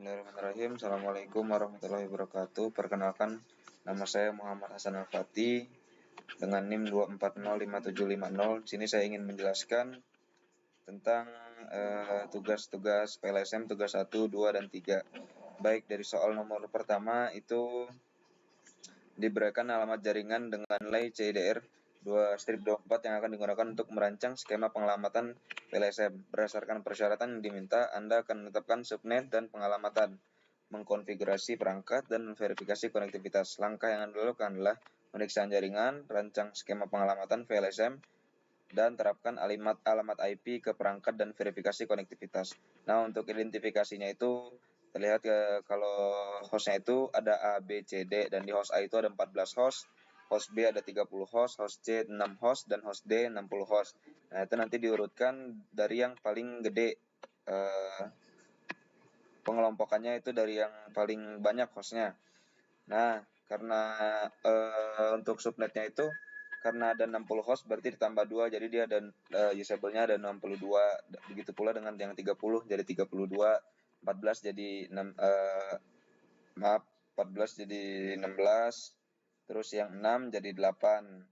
Bismillahirrahmanirrahim. Assalamualaikum warahmatullahi wabarakatuh. Perkenalkan, nama saya Muhammad Hasan Al-Fatih dengan NIM 2405750. Di sini saya ingin menjelaskan tentang tugas-tugas PLSM tugas 1, 2, dan 3. Baik, dari soal nomor pertama itu diberikan alamat jaringan dengan nilai CIDR 2-24 yang akan digunakan untuk merancang skema pengelamatan PLSM. Berdasarkan persyaratan yang diminta, Anda akan menetapkan subnet dan pengelamatan, mengkonfigurasi perangkat, dan verifikasi konektivitas. Langkah yang Anda lakukan adalah pemeriksaan jaringan, rancang skema pengelamatan VLSM, dan terapkan alamat IP ke perangkat dan verifikasi konektivitas. Nah, untuk identifikasinya itu terlihat kalau hostnya itu ada A, B, C, D, dan di host A itu ada 14 host, host B ada 30 host, host C 6 host, dan host D 60 host. Nah, itu nanti diurutkan dari yang paling gede, pengelompokannya itu dari yang paling banyak hostnya. Nah, karena untuk subnetnya itu karena ada 60 host berarti ditambah 2, jadi dia ada usable-nya ada 62. Begitu pula dengan yang 30 jadi 32, 14 jadi 14 jadi 16, terus yang 6 jadi 8.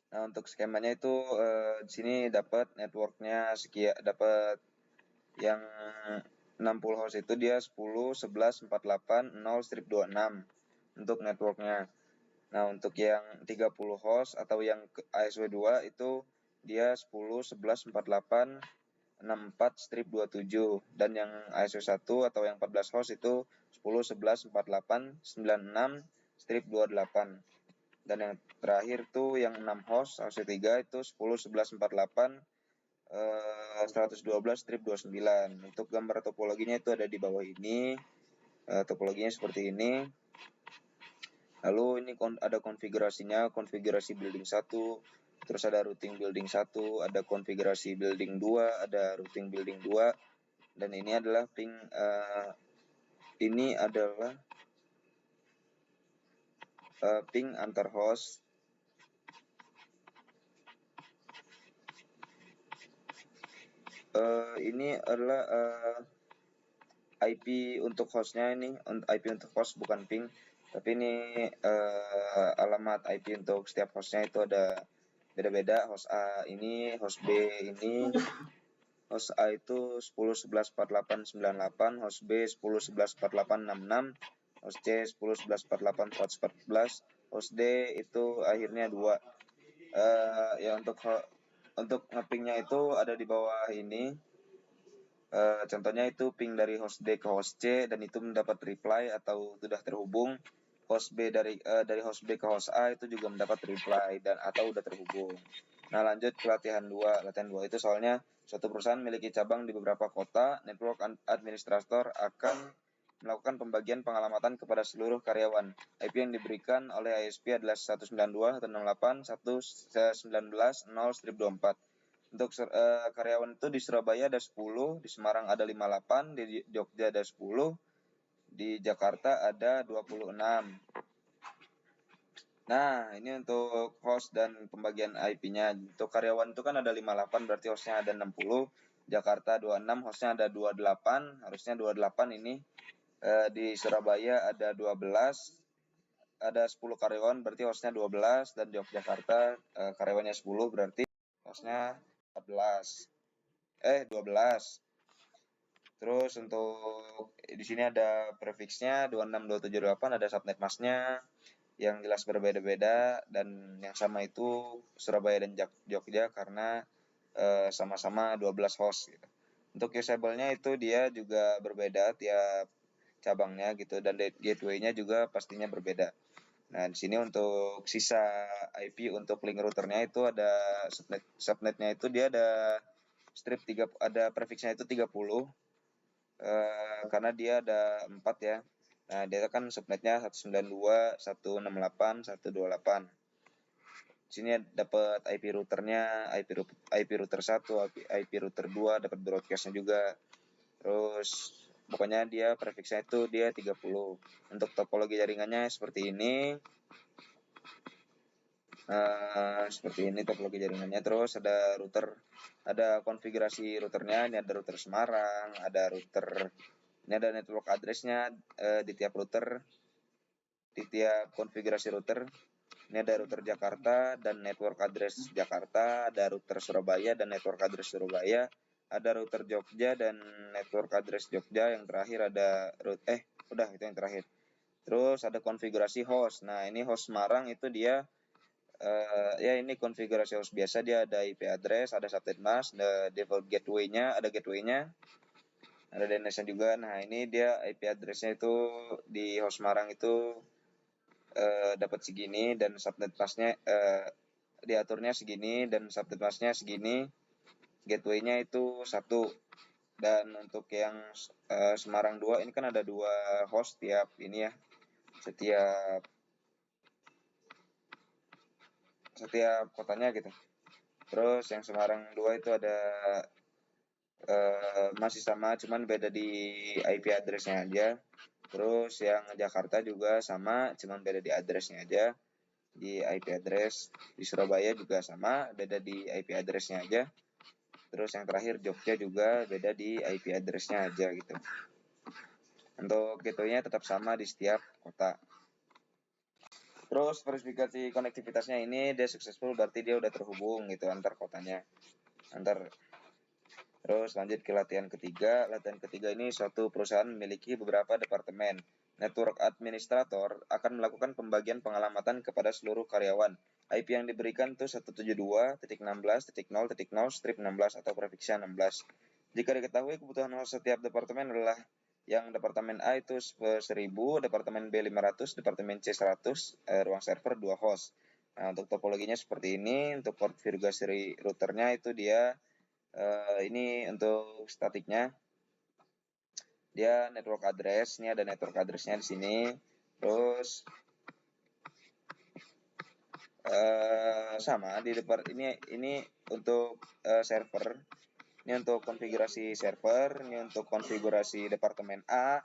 Nah, untuk skemanya itu di sini dapat networknya sekian, dapat yang 60 host itu dia 10, 11, 48, 0, 26 untuk networknya. Nah, untuk yang 30 host atau yang ASW2 itu dia 10, 11, 48, 64, 27, dan yang ASW1 atau yang 14 host itu 10, 11, 48, 96, 28. Dan yang terakhir tuh yang 6 host ASW3 itu 10, 11, 48, 112, 29. Untuk gambar topologinya itu ada di bawah ini. Topologinya seperti ini. Lalu ini ada konfigurasinya, konfigurasi building 1, terus ada routing building 1, ada konfigurasi building 2, ada routing building 2, dan ini adalah ping ping antar host. Ini adalah IP untuk hostnya, ini IP untuk host bukan ping, tapi ini alamat IP untuk setiap hostnya itu ada beda-beda. Host A ini, host B ini, host A itu 10, 11, 48, 98, host B 10, 11, 48, 66, host C 10, 11, 48, 114, host D itu akhirnya 2. Ya untuk ngepingnya itu ada di bawah ini. Contohnya itu ping dari host D ke host C dan itu mendapat reply atau sudah terhubung. Host B dari host B ke host A itu juga mendapat reply dan atau sudah terhubung. Nah, lanjut ke latihan 2. Latihan 2 itu soalnya suatu perusahaan memiliki cabang di beberapa kota. Network administrator akan melakukan pembagian pengalamatan kepada seluruh karyawan. IP yang diberikan oleh ISP adalah 192, 168, 119, 0/24. Untuk karyawan itu di Surabaya ada 10, di Semarang ada 58, di Jogja ada 10, di Jakarta ada 26. Nah, ini untuk host dan pembagian IP-nya. Untuk karyawan itu kan ada 58, berarti hostnya ada 60. Jakarta 26, hostnya ada 28, harusnya 28 ini. Di Surabaya ada 12, ada 10 karyawan, berarti hostnya 12, dan Yogyakarta karyawannya 10, berarti hostnya 12. Terus untuk di sini ada prefixnya 26278, ada subnet masknya yang jelas berbeda-beda, dan yang sama itu Surabaya dan Jogja karena sama-sama 12 host gitu. Untuk usable-nya itu dia juga berbeda tiap cabangnya gitu, dan gateway-nya juga pastinya berbeda. Nah, di sini untuk sisa IP untuk link routernya itu ada subnetnya itu dia ada strip 3, ada prefixnya itu 30, karena dia ada 4 ya. Nah, dia kan subnetnya 192, 168, 128. Di sini dapat IP routernya, IP router 1, IP router 2, dapat broadcastnya juga. Terus pokoknya dia prefixnya itu dia 30. Untuk topologi jaringannya seperti ini. Seperti ini topologi jaringannya. Terus ada router, ada konfigurasi routernya. Ini ada router Semarang, ada router Ini ada network address-nya di tiap router, di tiap konfigurasi router. Ini ada router Jakarta dan network address Jakarta, ada router Surabaya dan network address Surabaya, ada router Jogja dan network address Jogja. Yang terakhir ada udah itu yang terakhir. Terus ada konfigurasi host. Nah, ini host Semarang itu dia ya ini konfigurasi host biasa, dia ada IP address, ada subnet mask, ada default gateway-nya, ada gateway-nya, ada DNS-nya juga. Nah, ini dia IP address-nya itu di host Semarang itu dapat segini dan subnet mask-nya diaturnya segini dan subnet mask-nya segini. Gateway-nya itu 1. Dan untuk yang Semarang 2 ini kan ada 2 host tiap ini ya. Setiap kotanya gitu. Terus yang Semarang 2 itu ada masih sama, cuman beda di IP address-nya aja. Terus yang Jakarta juga sama, cuman beda di address-nya aja, di IP address. Di Surabaya juga sama, beda di IP address-nya aja. Terus yang terakhir Jogja juga beda di IP address-nya aja gitu. Untuk gateway-nya tetap sama di setiap kota. Terus verifikasi konektivitasnya ini dia successful, berarti dia udah terhubung gitu antar kotanya. Terus lanjut ke latihan ketiga. Latihan ketiga ini suatu perusahaan memiliki beberapa departemen. Network administrator akan melakukan pembagian pengalamatan kepada seluruh karyawan. IP yang diberikan itu 172.16.0.0/16 atau prefiksi 16. Jika diketahui kebutuhan host setiap departemen adalah yang departemen A itu 1000, departemen B 500, departemen C 100, ruang server 2 host. Nah, untuk topologinya seperti ini. Untuk konfigurasi routernya itu dia ini untuk statiknya dia network address. Ini ada network address-nya di sini. Terus sama di depan ini untuk server. Ini untuk konfigurasi server, ini untuk konfigurasi departemen A.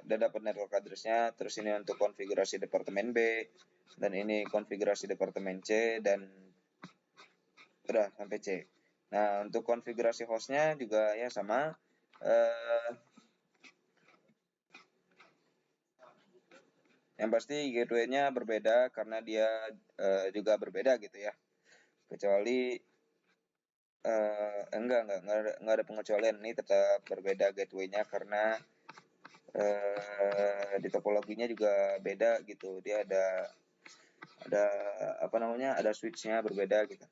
Dan dapat network address-nya. Terus ini untuk konfigurasi departemen B, dan ini konfigurasi departemen C, dan udah sampai C. Nah, untuk konfigurasi hostnya juga ya sama. Yang pasti gateway-nya berbeda karena dia juga berbeda gitu ya. Kecuali enggak ada pengecualian. Ini tetap berbeda gateway-nya karena di topologinya juga beda gitu. Dia ada ada switch-nya berbeda gitu.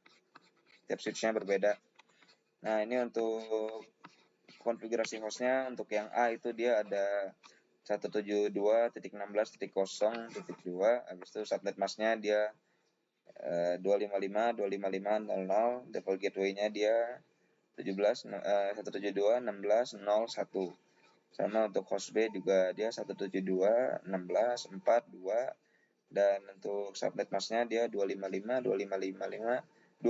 Tiap switch-nya berbeda. Nah, ini untuk konfigurasi hostnya. Untuk yang A itu dia ada 172.16.0.2. Habis itu subnet mask-nya dia 255.255.00. Default gateway-nya dia 172.16.0.1. Sama untuk host B juga dia 172.16.4.2. Dan untuk subnet mask-nya dia 255.255.255.00.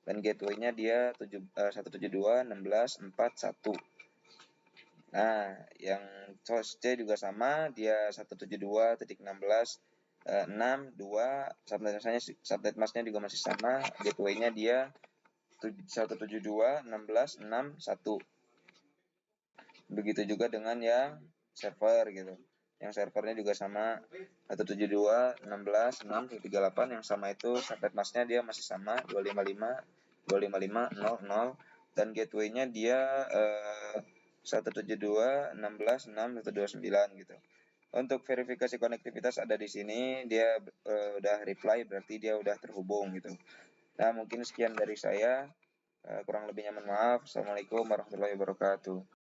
Dan gateway-nya dia 172.16.4.1. Nah, yang host C juga sama, dia 172.16.6.2. Subnet mask-nya juga masih sama, gateway-nya dia 172.16.6.1. Begitu juga dengan yang server gitu. Yang servernya juga sama 172.16.6.38. Yang sama itu subnet mask-nya dia masih sama 255.255.00. Dan gateway-nya dia 172.16.6.29 gitu. Untuk verifikasi konektivitas ada di sini, dia udah reply, berarti dia udah terhubung gitu. Nah, mungkin sekian dari saya. Kurang lebihnya mohon maaf. Assalamualaikum warahmatullahi wabarakatuh.